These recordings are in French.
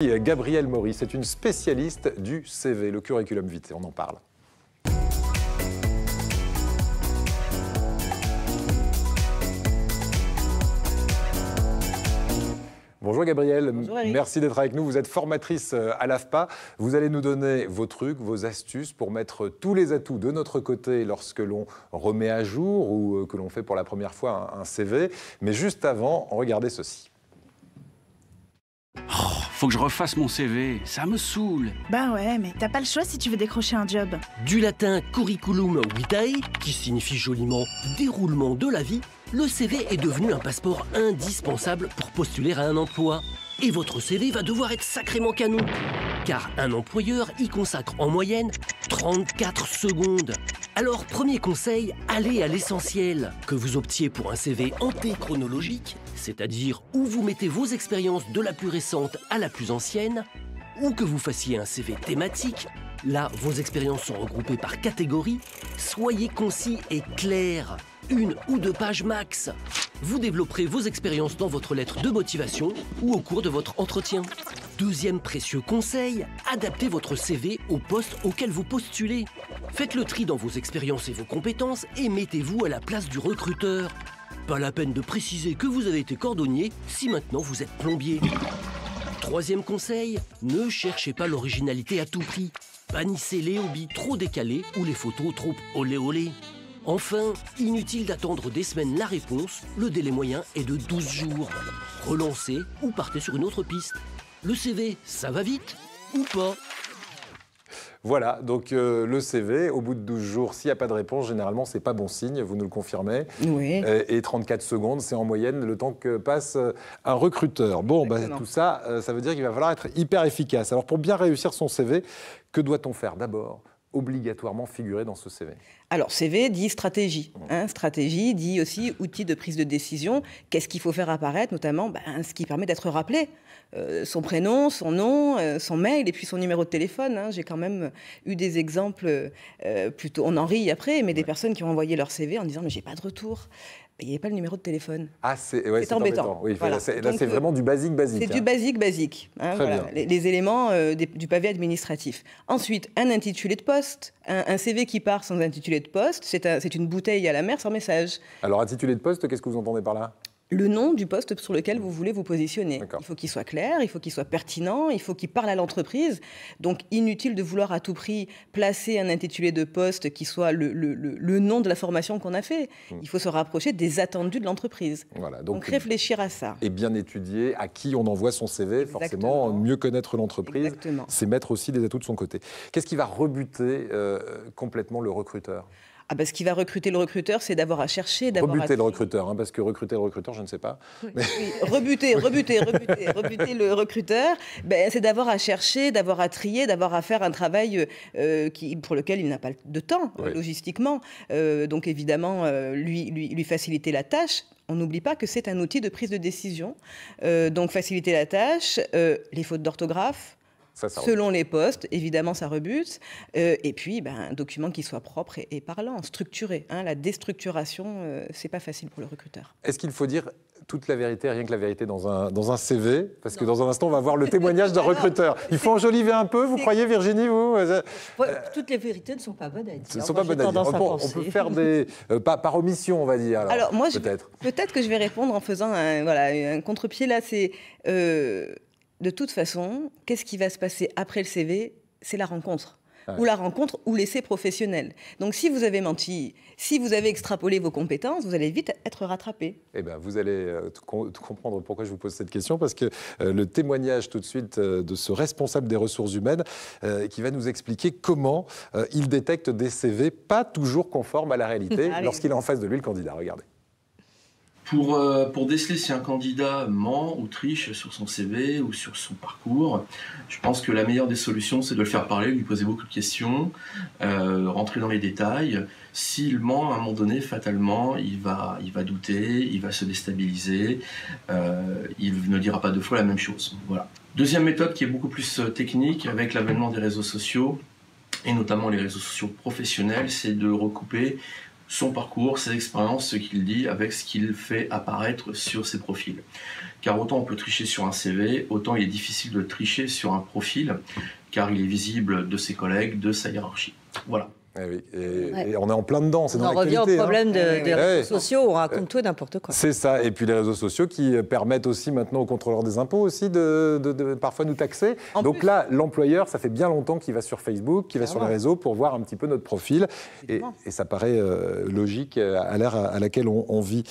Gabrielle Maurice est une spécialiste du CV, le curriculum vitae, on en parle. Bonjour Gabrielle, merci d'être avec nous. Vous êtes formatrice à l'AFPA. Vous allez nous donner vos trucs, vos astuces pour mettre tous les atouts de notre côté lorsque l'on remet à jour ou que l'on fait pour la première fois un CV. Mais juste avant, regardez ceci. Oh, faut que je refasse mon CV, ça me saoule. Bah ouais, mais t'as pas le choix si tu veux décrocher un job. Du latin curriculum vitae, qui signifie joliment déroulement de la vie, le CV est devenu un passeport indispensable pour postuler à un emploi. Et votre CV va devoir être sacrément canon, car un employeur y consacre en moyenne 34 secondes. Alors, premier conseil, allez à l'essentiel. Que vous optiez pour un CV antéchronologique, c'est-à-dire où vous mettez vos expériences de la plus récente à la plus ancienne, ou que vous fassiez un CV thématique, là, vos expériences sont regroupées par catégorie, soyez concis et clairs. 1 ou 2 pages max. Vous développerez vos expériences dans votre lettre de motivation ou au cours de votre entretien. Deuxième précieux conseil, adaptez votre CV au poste auquel vous postulez. Faites le tri dans vos expériences et vos compétences et mettez-vous à la place du recruteur. Pas la peine de préciser que vous avez été cordonnier si maintenant vous êtes plombier. Troisième conseil, ne cherchez pas l'originalité à tout prix. Bannissez les hobbies trop décalés ou les photos trop olé olé. Enfin, inutile d'attendre des semaines la réponse, le délai moyen est de 12 jours. Relancez ou partez sur une autre piste. Le CV, ça va vite ou pas? Voilà, donc le CV, au bout de 12 jours, s'il n'y a pas de réponse, généralement, c'est pas bon signe, vous nous le confirmez. Oui. Et 34 secondes, c'est en moyenne le temps que passe un recruteur. Bon, bah, tout ça, ça veut dire qu'il va falloir être hyper efficace. Alors, pour bien réussir son CV, que doit-on faire d'abord? Obligatoirement figurer dans ce CV? Alors, CV dit stratégie. Stratégie dit aussi outil de prise de décision. Qu'est-ce qu'il faut faire apparaître, notamment ce qui permet d'être rappelé. Son prénom, son nom, son mail et puis son numéro de téléphone. J'ai quand même eu des exemples, plutôt, on en rit après, mais des personnes qui ont envoyé leur CV en disant « mais j'ai pas de retour ». Il n'y avait pas le numéro de téléphone. Ah, c'est embêtant. Oui, voilà. Là, c'est vraiment du basique. C'est du basique. Voilà. Les éléments du pavé administratif. Ensuite, un intitulé de poste. Un CV qui part sans intitulé de poste, c'est une bouteille à la mer sans message. Alors, intitulé de poste, qu'est-ce que vous entendez par là? Le nom du poste sur lequel vous voulez vous positionner. Il faut qu'il soit clair, il faut qu'il soit pertinent, il faut qu'il parle à l'entreprise. Donc, inutile de vouloir à tout prix placer un intitulé de poste qui soit le nom de la formation qu'on a fait. Il faut se rapprocher des attendus de l'entreprise. Voilà, donc réfléchir à ça. Et bien étudier à qui on envoie son CV. Exactement. Forcément, mieux connaître l'entreprise, c'est mettre aussi des atouts de son côté. Qu'est-ce qui va rebuter complètement le recruteur? Ce qui va recruter le recruteur, c'est d'avoir à chercher... Rebuter le recruteur, parce que recruter le recruteur, je ne sais pas. Oui, rebuter le recruteur, c'est d'avoir à chercher, d'avoir à trier, d'avoir à faire un travail pour lequel il n'a pas de temps, logistiquement. Donc évidemment, lui faciliter la tâche. On n'oublie pas que c'est un outil de prise de décision. Donc faciliter la tâche, les fautes d'orthographe, selon les postes, évidemment, ça rebute. Et puis, un document qui soit propre et parlant, structuré. La déstructuration, c'est pas facile pour le recruteur. Est-ce qu'il faut dire toute la vérité, rien que la vérité dans un CV? Parce que dans un instant, on va voir le témoignage d'un recruteur. Il faut enjoliver un peu, vous croyez, Virginie, vous? Toutes les vérités ne sont pas bonnes à dire. Ne sont pas bonnes à dire. On peut faire des... par omission, on va dire. Alors moi, peut-être que je vais répondre en faisant un contre-pied. Là, c'est... De toute façon, qu'est-ce qui va se passer après le CV? C'est la rencontre. Ou la rencontre ou l'essai professionnel. Donc si vous avez menti, si vous avez extrapolé vos compétences, vous allez vite être rattrapé. Eh bien, vous allez comprendre pourquoi je vous pose cette question, parce que le témoignage tout de suite de ce responsable des ressources humaines qui va nous expliquer comment il détecte des CV pas toujours conformes à la réalité lorsqu'il est en face de lui, le candidat. Regardez. Pour déceler si un candidat ment ou triche sur son CV ou sur son parcours, je pense que la meilleure des solutions, c'est de le faire parler, lui poser beaucoup de questions, rentrer dans les détails. S'il ment, à un moment donné, fatalement, il va douter, il va se déstabiliser, il ne dira pas deux fois la même chose. Voilà. Deuxième méthode qui est beaucoup plus technique, avec l'avènement des réseaux sociaux, et notamment les réseaux sociaux professionnels, c'est de recouper son parcours, ses expériences, ce qu'il dit, avec ce qu'il fait apparaître sur ses profils. Car autant on peut tricher sur un CV, autant il est difficile de tricher sur un profil, car il est visible de ses collègues, de sa hiérarchie. Voilà. Eh oui. Et on est en plein dedans, c'est dans l'actualité. On revient au problème des réseaux sociaux, on raconte tout et n'importe quoi. C'est ça, et puis les réseaux sociaux qui permettent aussi maintenant aux contrôleurs des impôts aussi de parfois nous taxer. Donc là, l'employeur, ça fait bien longtemps qu'il va sur Facebook, qu'il va sur les réseaux pour voir un petit peu notre profil, et ça paraît logique à l'ère à laquelle on vit.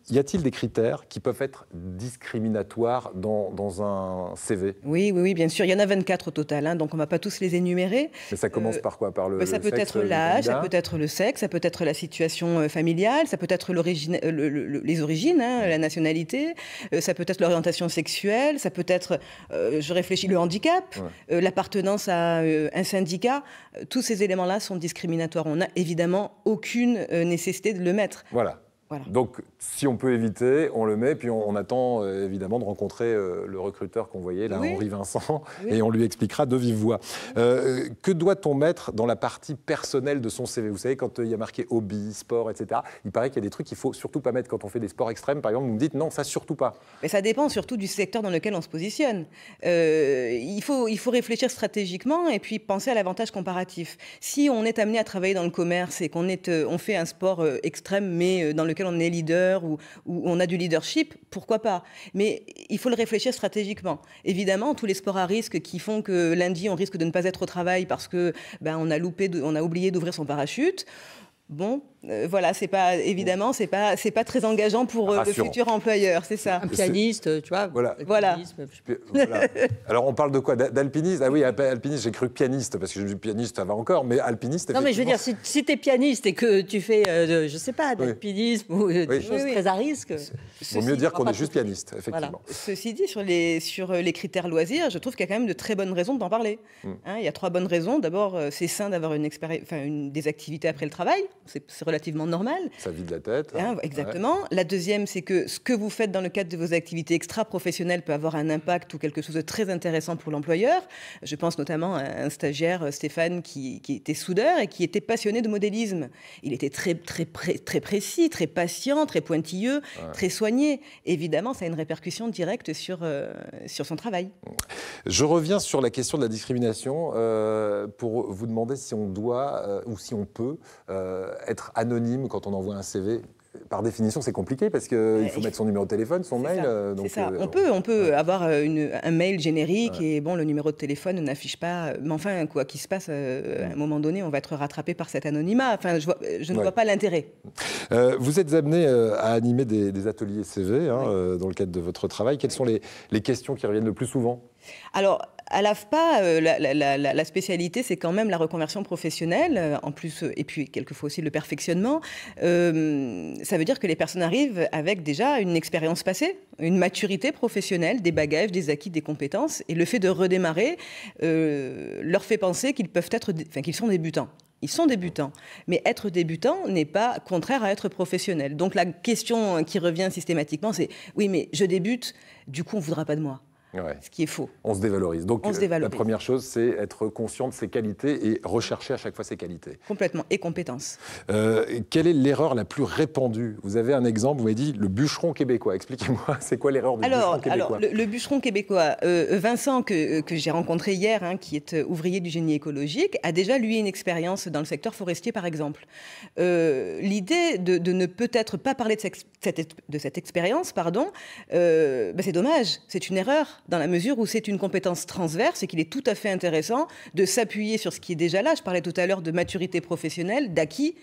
Y a-t-il des critères qui peuvent être discriminatoires dans un CV ? Oui, bien sûr. Il y en a 24 au total, hein, donc on ne va pas tous les énumérer. Mais ça commence par quoi ? Par le ça peut être l'âge, ça peut être le sexe, ça peut être la situation familiale, ça peut être les origines, hein, la nationalité, ça peut être l'orientation sexuelle, ça peut être, je réfléchis, le handicap, l'appartenance à un syndicat. Tous ces éléments-là sont discriminatoires. On n'a évidemment aucune nécessité de le mettre. Voilà. Donc, si on peut éviter, on le met, puis on attend évidemment de rencontrer le recruteur qu'on voyait, là, Henri Vincent, et on lui expliquera de vive voix. Que doit-on mettre dans la partie personnelle de son CV ? Vous savez, quand il y a marqué hobby, sport, etc., il paraît qu'il y a des trucs qu'il ne faut surtout pas mettre quand on fait des sports extrêmes. Par exemple, vous me dites non, ça surtout pas. Mais ça dépend surtout du secteur dans lequel on se positionne. Il faut réfléchir stratégiquement et puis penser à l'avantage comparatif. Si on est amené à travailler dans le commerce et on fait un sport extrême, mais dans lequel on est leader ou on a du leadership, pourquoi pas ? Mais il faut le réfléchir stratégiquement. Évidemment, tous les sports à risque qui font que lundi, on risque de ne pas être au travail parce que on a oublié d'ouvrir son parachute. Bon, voilà, c'est pas très engageant pour le futur employeur, c'est ça. Un pianiste, tu vois. Voilà. Alors on parle de quoi ? D'alpiniste ? Ah oui, alpiniste, j'ai cru pianiste, parce que je dis pianiste, ça va encore, mais alpiniste, non, mais je veux dire, si tu es pianiste et que tu fais, je sais pas, d'alpinisme ou des choses très à risque... Il vaut mieux dire qu'on est juste pianiste, effectivement. Voilà. Ceci dit, sur les critères loisirs, je trouve qu'il y a quand même de très bonnes raisons d'en parler. Il y a 3 bonnes raisons. D'abord, c'est sain d'avoir des activités après le travail. C'est relativement normal. Ça vide la tête. Exactement. La deuxième, c'est que ce que vous faites dans le cadre de vos activités extra-professionnelles peut avoir un impact ou quelque chose de très intéressant pour l'employeur. Je pense notamment à un stagiaire, Stéphane, qui était soudeur et qui était passionné de modélisme. Il était très précis, très patient, très pointilleux, très soigné. Évidemment, ça a une répercussion directe sur son travail. Je reviens sur la question de la discrimination pour vous demander si on doit ou si on peut être anonyme quand on envoie un CV. Par définition, c'est compliqué parce qu'il faut mettre son numoméro de téléphone, son mail. C'est ça. On peut avoir un mail générique et le numéro de téléphone n'affiche pas. Mais enfin, quoi qu'il se passe, à un moment donné, on va être rattrapé par cet anonymat. Enfin, je ne vois pas l'intérêt. Vous êtes amené à animer des ateliers CV dans le cadre de votre travail. Quelles sont les questions qui reviennent le plus souvent ? Alors, à l'AFPA, la spécialité, c'est quand même la reconversion professionnelle, en plus, et puis quelquefois aussi le perfectionnement. Ça veut dire que les personnes arrivent avec déjà une expérience passée, une maturité professionnelle, des bagages, des acquis, des compétences, et le fait de redémarrer leur fait penser qu'ils sont débutants. Ils sont débutants, mais être débutant n'est pas contraire à être professionnel. Donc la question qui revient systématiquement, c'est « oui, mais je débute, du coup on ne voudra pas de moi ». Ce qui est faux. On se dévalorise. Donc, la première chose, c'est être conscient de ses qualités et rechercher à chaque fois ses qualités. Complètement. Et compétences. Quelle est l'erreur la plus répandue ? Vous avez un exemple, vous m'avez dit le bûcheron québécois. Expliquez-moi, c'est quoi l'erreur du bûcheron québécois ? Alors, le bûcheron québécois, Vincent, que j'ai rencontré hier, qui est ouvrier du génie écologique, a déjà, lui, une expérience dans le secteur forestier, par exemple. L'idée de ne peut-être pas parler de cette expérience, c'est dommage, c'est une erreur. Dans la mesure où c'est une compétence transverse et qu'il est tout à fait intéressant de s'appuyer sur ce qui est déjà là. Je parlais tout à l'heure de maturité professionnelle, d'acquis.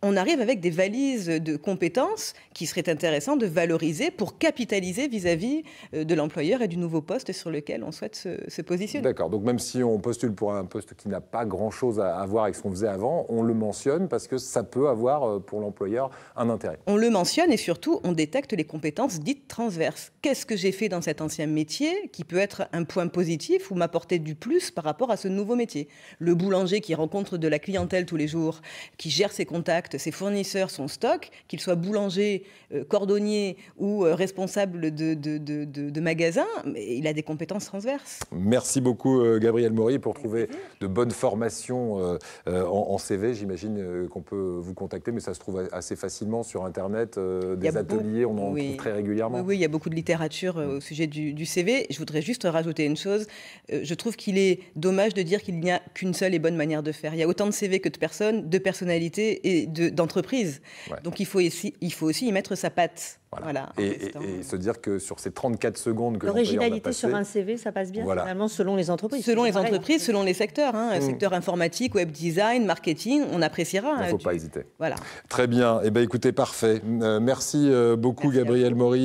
On arrive avec des valises de compétences qui seraient intéressantes de valoriser pour capitaliser vis-à-vis de l'employeur et du nouveau poste sur lequel on souhaite se positionner. D'accord, donc même si on postule pour un poste qui n'a pas grand-chose à voir avec ce qu'on faisait avant, on le mentionne parce que ça peut avoir pour l'employeur un intérêt. On le mentionne et surtout on détecte les compétences dites transverses. Qu'est-ce que j'ai fait dans cet ancien métier qui peut être un point positif ou m'apporter du plus par rapport à ce nouveau métier ? Le boulanger qui rencontre de la clientèle tous les jours, qui gère ses contacts, apporte ses fournisseurs, son stock, qu'il soit boulanger, cordonnier ou responsable de magasin, mais il a des compétences transverses. Merci beaucoup Gabrielle Maury. Pour trouver de bonnes formations en CV, j'imagine qu'on peut vous contacter, mais ça se trouve assez facilement sur Internet, des ateliers, on en trouve très régulièrement. Oui, il y a beaucoup de littérature au sujet du CV. Je voudrais juste rajouter une chose. Je trouve qu'il est dommage de dire qu'il n'y a qu'une seule et bonne manière de faire. Il y a autant de CV que de personnes, de personnalités et d'entreprises. Ouais. Donc il faut aussi y mettre sa patte. Voilà. Et se dire que sur ces 34 secondes que l'originalité sur un CV, ça passe bien finalement selon les entreprises. Selon les entreprises, selon les secteurs. Secteur informatique, web design, marketing, on appréciera. Il ne faut pas hésiter. Voilà. Très bien. Eh bien, écoutez, parfait. Merci beaucoup, Gabrielle Maury.